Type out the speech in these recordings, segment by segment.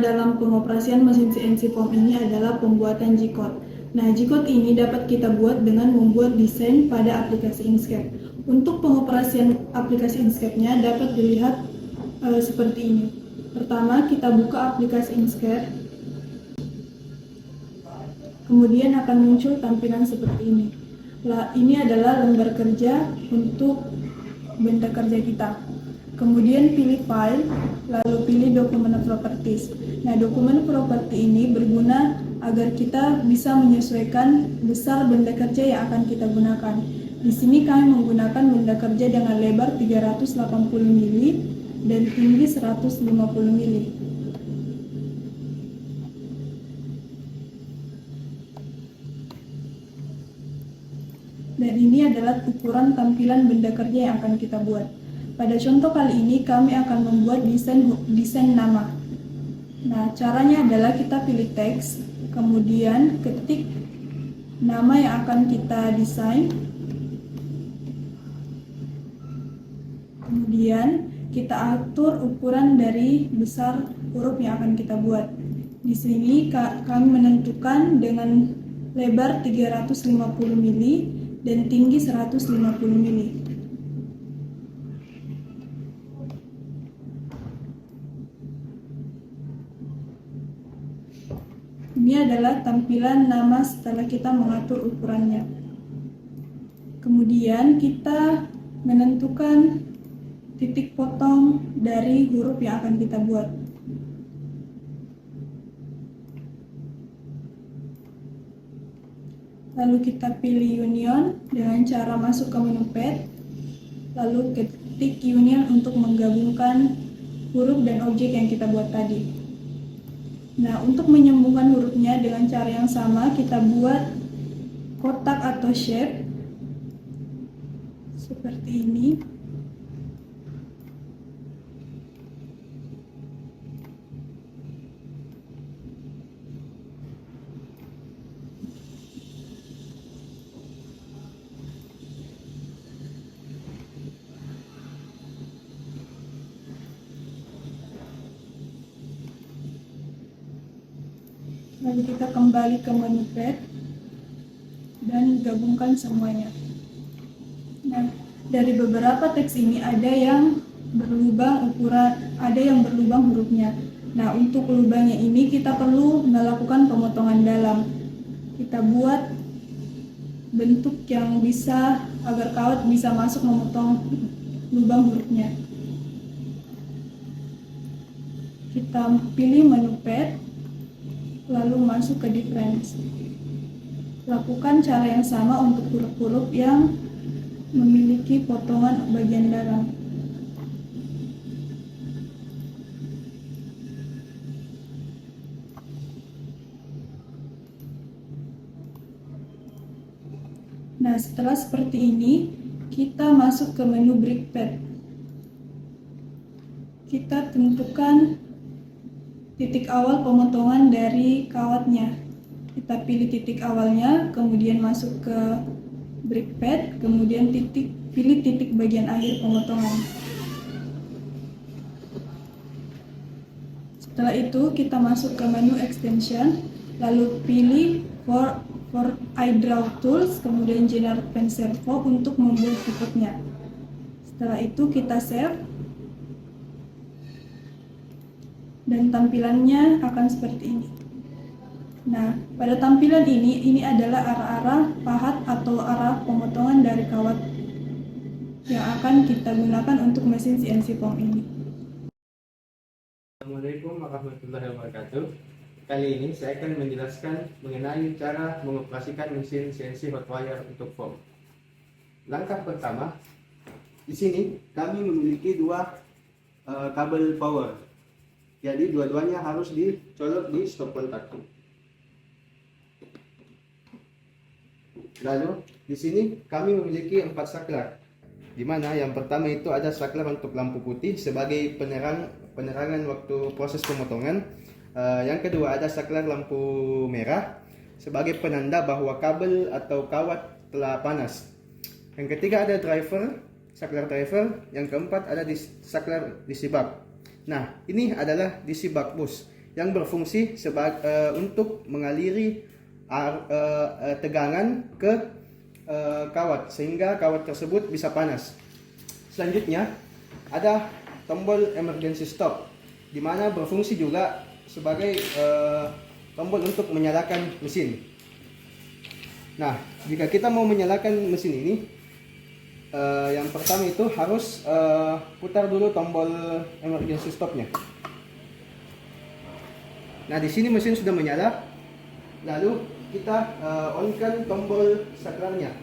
Dalam pengoperasian mesin CNC form ini adalah pembuatan G-code. Nah, G-code ini dapat kita buat dengan membuat desain pada aplikasi Inkscape. Untuk pengoperasian aplikasi Inkscape-nya dapat dilihat seperti ini. Pertama, kita buka aplikasi Inkscape. Kemudian akan muncul tampilan seperti ini. Ini adalah lembar kerja untuk benda kerja kita. Kemudian pilih file, lalu pilih dokumen properties. Nah, dokumen properti ini berguna agar kita bisa menyesuaikan besar benda kerja yang akan kita gunakan. Di sini kami menggunakan benda kerja dengan lebar 380 mm dan tinggi 150 mm. Dan ini adalah ukuran tampilan benda kerja yang akan kita buat. Pada contoh kali ini kami akan membuat desain nama. Nah, caranya adalah kita pilih teks, kemudian ketik nama yang akan kita desain. Kemudian kita atur ukuran dari besar huruf yang akan kita buat. Di sini kami menentukan dengan lebar 350 mm dan tinggi 150 mm. Ini adalah tampilan nama setelah kita mengatur ukurannya. Kemudian kita menentukan titik potong dari huruf yang akan kita buat. Lalu kita pilih union dengan cara masuk ke menu pad, lalu ketik union untuk menggabungkan huruf dan objek yang kita buat tadi. Nah, untuk menyambungkan hurufnya dengan cara yang sama, kita buat kotak atau shape seperti ini. Lalu kita kembali ke menu pad dan gabungkan semuanya. Nah, dari beberapa teks ini ada yang berlubang ukuran, ada yang berlubang hurufnya. Nah, untuk lubangnya ini kita perlu melakukan pemotongan dalam. Kita buat bentuk yang bisa agar kawat bisa masuk memotong lubang hurufnya. Kita pilih menu pad, lalu masuk ke difference. Lakukan cara yang sama untuk huruf-huruf yang memiliki potongan bagian dalam. Nah, setelah seperti ini, kita masuk ke menu brick pad. Kita tentukan titik awal pemotongan dari kawatnya. Kita pilih titik awalnya, kemudian masuk ke brick pad, kemudian pilih titik bagian akhir pemotongan. Setelah itu kita masuk ke menu extension, lalu pilih for iDraw Tools, kemudian Generate Pen Servo untuk membuat tipetnya. Setelah itu kita save. Dan tampilannya akan seperti ini. Nah, pada tampilan ini adalah arah-arah pahat atau arah pemotongan dari kawat yang akan kita gunakan untuk mesin CNC form ini. Assalamualaikum warahmatullahi wabarakatuh. Kali ini saya akan menjelaskan mengenai cara mengoperasikan mesin CNC hotwire untuk form. Langkah pertama, di sini kami memiliki dua kabel power. Jadi dua-duanya harus dicolok di stop kontak. Lalu di sini kami memiliki 4 saklar, di mana yang pertama itu ada saklar untuk lampu putih sebagai penerangan waktu proses pemotongan. Yang kedua ada saklar lampu merah sebagai penanda bahwa kabel atau kawat telah panas. Yang ketiga ada saklar driver. Yang keempat ada saklar DC buck. Nah, ini adalah DC buck bus. yang berfungsi untuk mengaliri tegangan ke kawat sehingga kawat tersebut bisa panas. Selanjutnya ada tombol emergency stop, di mana berfungsi juga sebagai tombol untuk menyalakan mesin. Nah, jika kita mau menyalakan mesin ini, yang pertama itu harus putar dulu tombol emergency stopnya. Nah, di sini mesin sudah menyala. Lalu kita on-kan tombol saklarnya.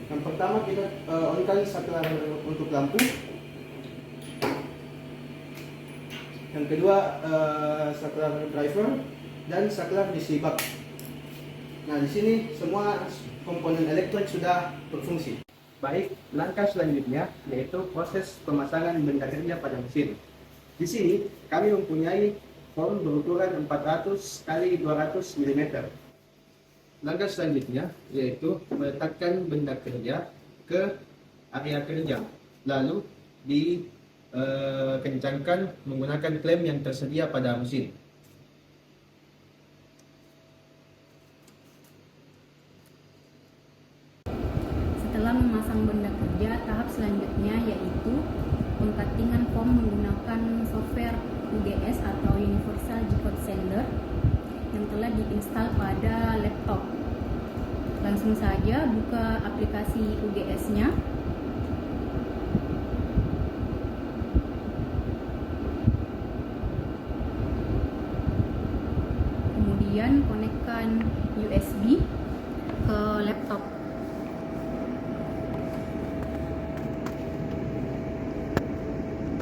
Yang pertama kita on-kan saklar untuk lampu. Yang kedua saklar driver dan saklar DC bak. Nah, di sini semua komponen elektrik sudah berfungsi. Baik, langkah selanjutnya yaitu proses pemasangan benda kerja pada mesin. Di sini kami mempunyai form berukuran 400 x 200 mm. Langkah selanjutnya yaitu meletakkan benda kerja ke area kerja, lalu dikencangkan menggunakan klem yang tersedia pada mesin. Setelah memasang benda kerja, tahap selanjutnya yaitu pengcuttingan form menggunakan software UGS atau Universal G-Code Sender yang telah diinstal pada laptop. Langsung saja buka aplikasi UGS-nya. Kemudian konekkan USB ke laptop.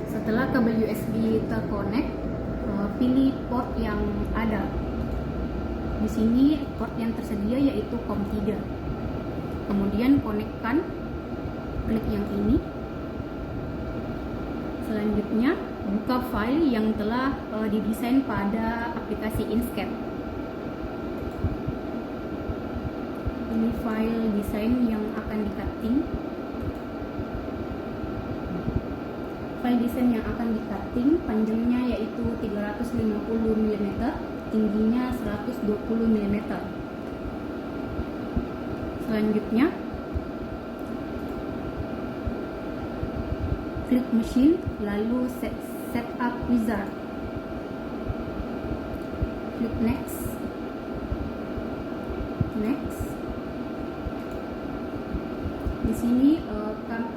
Setelah kabel USB terkonek, pilih port yang ada. Di sini port yang tersedia yaitu COM3. Kemudian konekkan, klik yang ini. Selanjutnya buka file yang telah didesain pada aplikasi Inkscape. Ini file desain yang akan di-cutting. File desain yang akan di-cutting panjangnya yaitu 350 mm, tingginya 120 mm. Selanjutnya klik machine, lalu set up wizard. Klik next. Di sini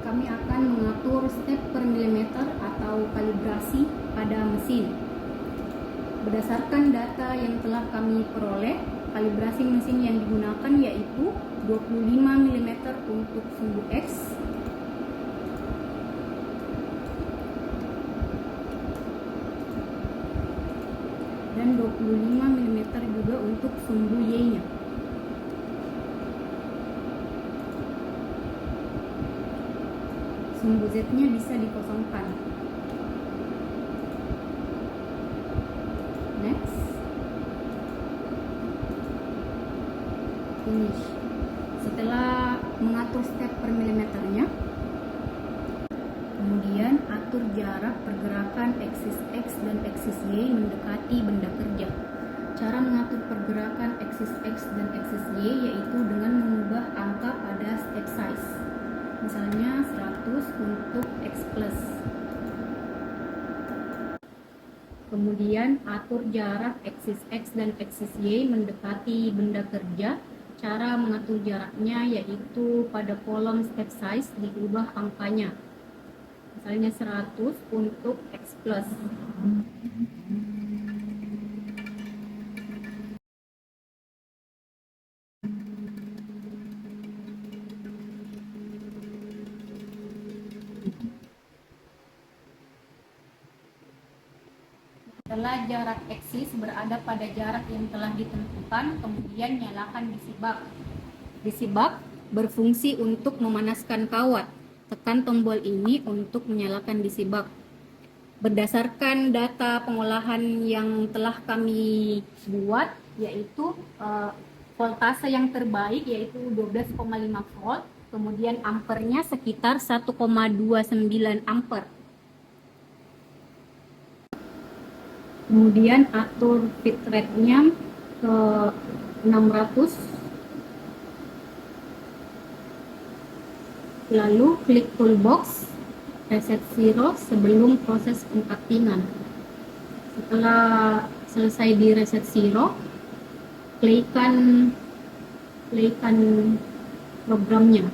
kami akan mengatur step per milimeter atau kalibrasi pada mesin. Berdasarkan data yang telah kami peroleh, kalibrasi mesin yang digunakan yaitu 25 mm untuk sumbu X, dan 25 mm juga untuk sumbu Y-nya. Sumbu Z-nya bisa dikosongkan. Next. Finish. Setelah mengatur step per milimeternya, kemudian atur jarak pergerakan aksis X dan aksis Y mendekati benda kerja. Cara mengatur pergerakan aksis X dan aksis Y yaitu dengan mengubah angka pada step size. Misalnya 100 untuk X plus. Kemudian atur jarak aksis X dan aksis Y mendekati benda kerja. Cara mengatur jaraknya yaitu pada kolom step size diubah angkanya. Misalnya 100 untuk X plus. Setelah jarak aksis berada pada jarak yang telah ditentukan, kemudian nyalakan DC bak. DC bak berfungsi untuk memanaskan kawat. Tekan tombol ini untuk menyalakan DC bak. Berdasarkan data pengolahan yang telah kami buat, yaitu voltase yang terbaik yaitu 12,5 volt, kemudian ampernya sekitar 1,29 ampere. Kemudian atur bit rate-nya ke 600. Lalu klik toolbox reset zero sebelum proses pengcuttingan. Setelah selesai di reset zero, playkan programnya.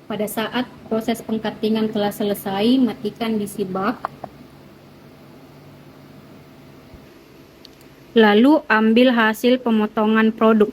Pada saat proses pengcuttingan telah selesai, matikan debug. Lalu ambil hasil pemotongan produk.